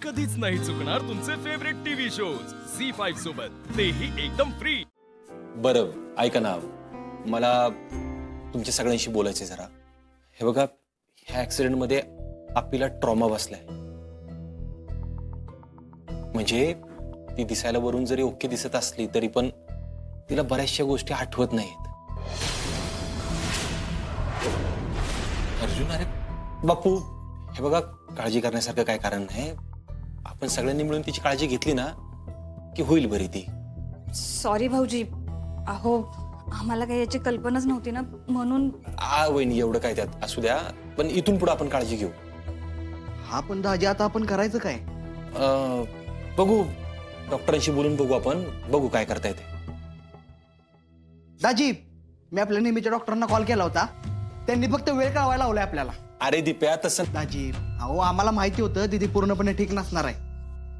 कधीच नाही चुकणार तुमचे फेवरेट टीव्ही शोज झी5 सोबत, तेही एकदम फ्री. बरं ऐका ना, मला तुमच्या सगळ्यांशी बोलायचंय जरा. हे बघा, ह्या ऍक्सिडेंटमध्ये आपल्याला ट्रॉमा बसलाय. म्हणजे ती दिसायला वरून जरी ओके दिसत असली तरी पण तिला बऱ्याचशा गोष्टी आठवत नाहीत. अर्जुन, अरे बापू, हे बघा, काळजी करण्यासारखं काय कारण नाही. आपण सगळ्यांनी मिळून तिची काळजी घेतली ना की होईल बरी ती. सॉरी भाऊजी, अहो आम्हाला काही याची कल्पनाच नव्हती ना, म्हणून. वहिनी, एवढं काय त्यात असू द्या, पण इथून पुढे आपण काळजी घेऊ. हा पण दाजी, आता आपण करायचं काय? बघू, डॉक्टरांशी बोलून बघू, आपण बघू काय करता येते. दाजी, मी आपल्या नेहमीच्या डॉक्टरांना कॉल केला होता, त्यांनी फक्त वेळ कळवायला लावलाय आपल्याला. अरे दिप्या, तसं दाजी, अहो आम्हाला माहिती होतं दीदी पूर्णपणे ठीक नसणार आहे,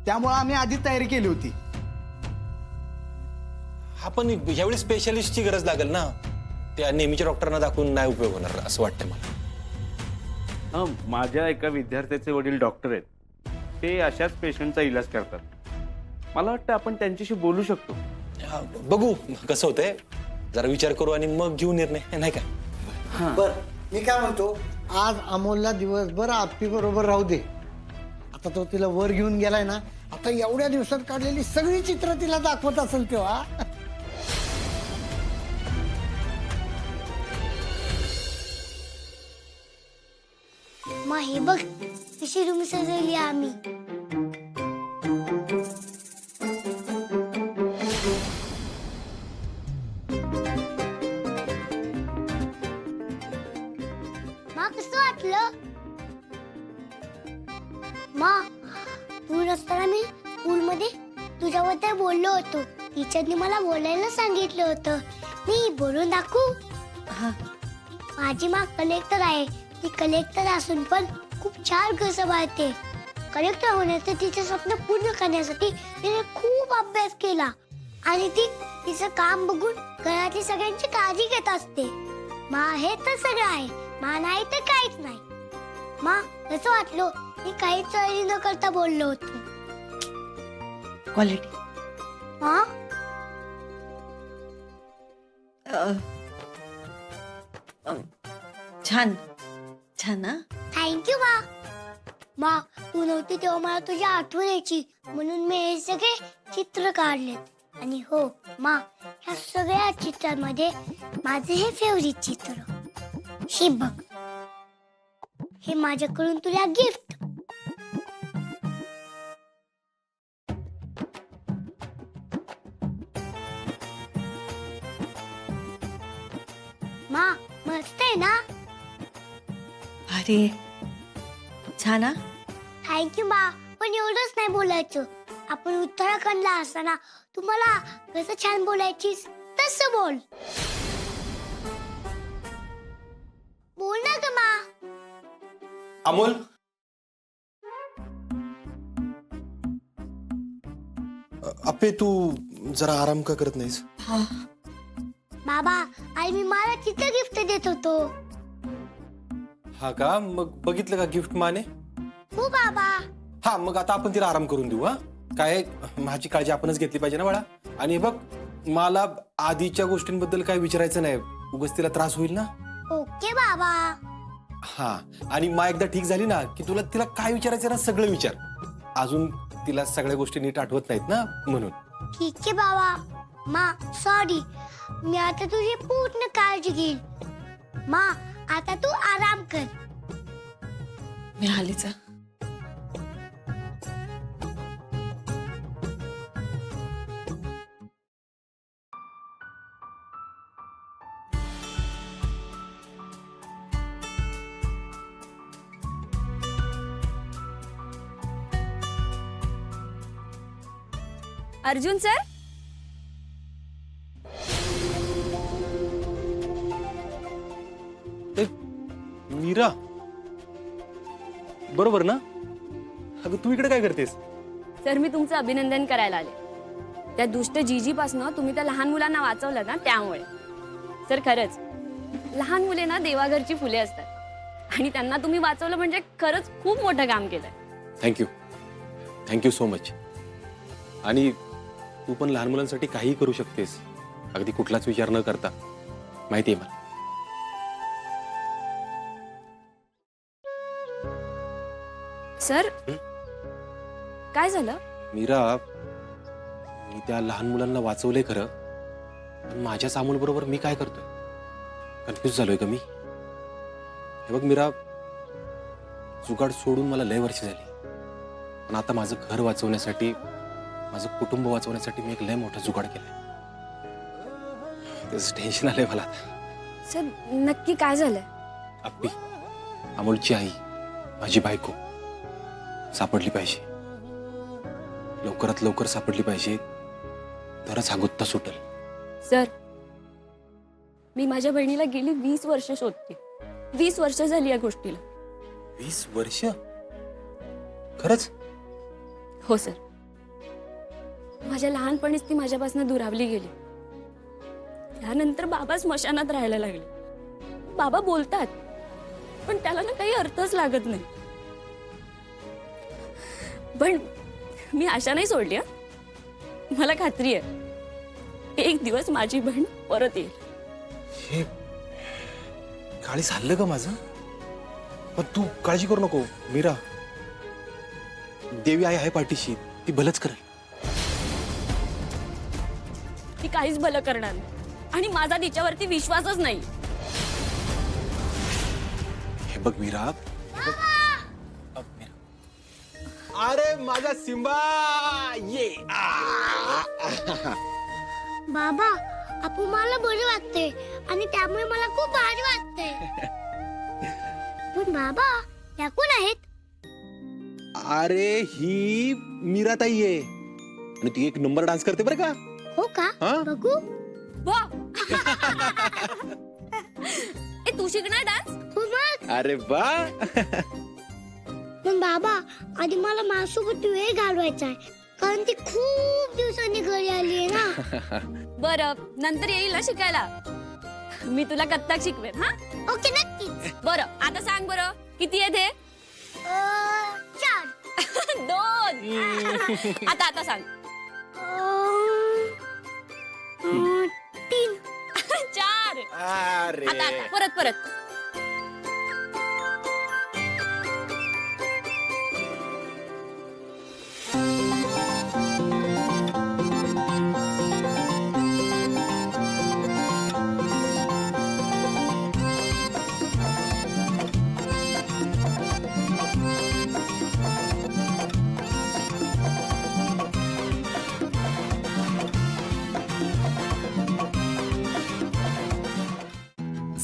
त्यामुळे आम्ही आधीच तयारी केली होती. आपण यावेळी स्पेशलिस्टची गरज लागेल ना. त्या नेहमीच्या डॉक्टरांना दाखवून नाही उपयोग होणार असं वाटतंय मला. माझ्या एका विद्यार्थ्याचे वडील डॉक्टर आहेत, ते अशाच पेशंटचा इलाज करतात. मला वाटतं आपण त्यांच्याशी बोलू शकतो. बघू कसं होतंय, जरा विचार करू आणि मग घेऊ निर्णय, नाही का? बर, मी काय म्हणतो, आज अमोलला दिवसभर आप्पी बरोबर राहू दे. आता तो तिला वर घेऊन गेलाय ना, आता एवढ्या दिवसात काढलेली सगळी चित्र तिला दाखवत असेल तेव्हा. मग हे बघ, कशी रूम सजवली आम्ही. मा, कसं वाटलं? मा, तू नसताना मी स्कूलमध्ये तुझ्याबद्दल बोललो होतो. टीचरनी मला बोलायला सांगितलं होतं. मी बोलून दाखवू? माझी मा कलेक्टर आहे. ती कलेक्टर असून पण खूप छान घर सांभाळते. कलेक्टर होण्याचं तिचं स्वप्न पूर्ण करण्यासाठी तिने खूप अभ्यास केला आणि ती तिचं काम बघून घरातली सगळ्यांची काळजी घेत असते. मा हे तर सगळं आहे, मा नाही तर काहीच नाही. मा, कसं वाटलं? मी काहीच चळी न करता बोललो होतो. क्वालिटी हा, छान छान ना. थँक्यू मा. मा, तू नव्हती तेव्हा मला तुझी आठवण यायची, म्हणून मी हे सगळे चित्र काढलेत. आणि हो मा, ह्या सगळ्या चित्रांमध्ये माझे हे फेवरेट चित्र. हे बघ, हे माझ्याकडून तुला गिफ्ट. मा, मस्त आहे ना? अरे छान ना. थँक्यू मा. पण एवढंच नाही बोलायचं. आपण उत्तराखंडला असताना तुम्हाला कसं छान बोलायचीस तसं बोल. बोल ना ग मा. अमोल, अप्पे, तू जरा आराम का करत नाहीस? बाबा, आई मी मला चित्र गिफ्ट देत होतो. हा का? मग बघितलं का गिफ्ट माने? हो बाबा. हा, मग आता आपण तिला आराम करून देऊ. हा, काय, माझी काळजी आपणच घेतली पाहिजे ना बाळा. आणि बघ, मला आधीच्या गोष्टींबद्दल काय विचारायचं नाही, उगाच तिला त्रास होईल ना. ओके बाबा. हा, आणि मा एकदा ठीक झाली ना की तिला काय विचारायचं ना सगळं विचार. अजून तिला सगळ्या गोष्टी नीट आठवत नाहीत ना, म्हणून. ठीक आहे बाबा. मा, सॉरी. मी आता तुझी पूर्ण काळजी घेईन. मा, आता तू आराम कर. मी आलीच. अर्जुन सर, मीरा, बरोबर ना? अगं, तू इकडे काय करतेस? सर मी तुमचं अभिनंदन करायला आले. त्या दुष्ट जीजीपासनं तुम्ही त्या लहान मुलांना वाचवलं ना, त्यामुळे. सर खरंच, लहान मुले ना देवाघरची फुले असतात आणि त्यांना तुम्ही वाचवलं म्हणजे खरंच खूप मोठं काम केलंय. थँक्यू. Thank you so much. आणि तू पण लहान मुलांसाठी काहीही करू शकतेस, अगदी कुठलाच विचार न करता. माहिती आहे मला. सर काय झालं? मीरा, मी त्या लहान मुलांना वाचवलंय खरं, पण माझ्या सामूलबरोबर मी काय करतोय? कन्फ्यूज झालोय का मी? हे बघ मीरा, जुगाड सोडून मला लय वर्ष झाली, पण आता माझं घर वाचवण्यासाठी, माझं कुटुंब वाचवण्यासाठी मी एक लय मोठा जुगाड केलाय. त्याचं टेन्शन आलंय मला आता. सर नक्की काय झालंय? अप्पी, अमोलची आई, माझी बायको सापडली पाहिजे. लवकरात लवकर सापडली पाहिजे, तरच हा गुत्ता सुटेल. सर मी माझ्या बहिणीला गेली 20 वर्ष शोधते. 20 वर्ष झाली या गोष्टीला. 20 वर्ष? खरंच? हो सर. माझ्या लहानपणीच ती माझ्यापासून दुरावली गेली. त्यानंतर बाबा स्मशानात राहायला लागले. बाबा बोलतात, पण त्याला ना काही अर्थच लागत नाही. पण मी आशा नाही सोडली हं. मला खात्री आहे एक दिवस माझी बहीण परत येईल. हे काळी झालं का माझं? पण तू काळजी करू नको मीरा, देवी आई आहे पाठीशी, ती भलंच करेल. ती काहीच भलं करणार नाही आणि माझा तिच्यावरती विश्वासच नाही. हे बघ मीरा, हे बघ. मीरा. अरे माझा सिंबा ये. बाबा आपू मला बरे वाटते आणि त्यामुळे मला खूप भारी वाटते. पण बाबा या कोण आहेत? अरे ही मीरा ताई आहे आणि ती एक नंबर डान्स करते बरं का. हो का? हा? बघू. वा ए तू शिकणार डान्स? हो मग. अरे वा. पण बाबा आधी मला माझ्यासोबत वेळ घालवायचा आहे, कारण ती खूप दिवसांनी घरी आली आहे ना. बरं नंतर येईल ना शिकायला. मी तुला कथ्थक शिकवेन. हा ओके नक्कीच. बरं आता सांग बरं किती येते? 4. 2. आता सांग. 3. 4. अरे आता परत.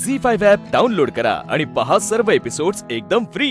झी 5 ॲप डाउनलोड करा आणि पहा सर्व एपिसोड्स एकदम फ्री.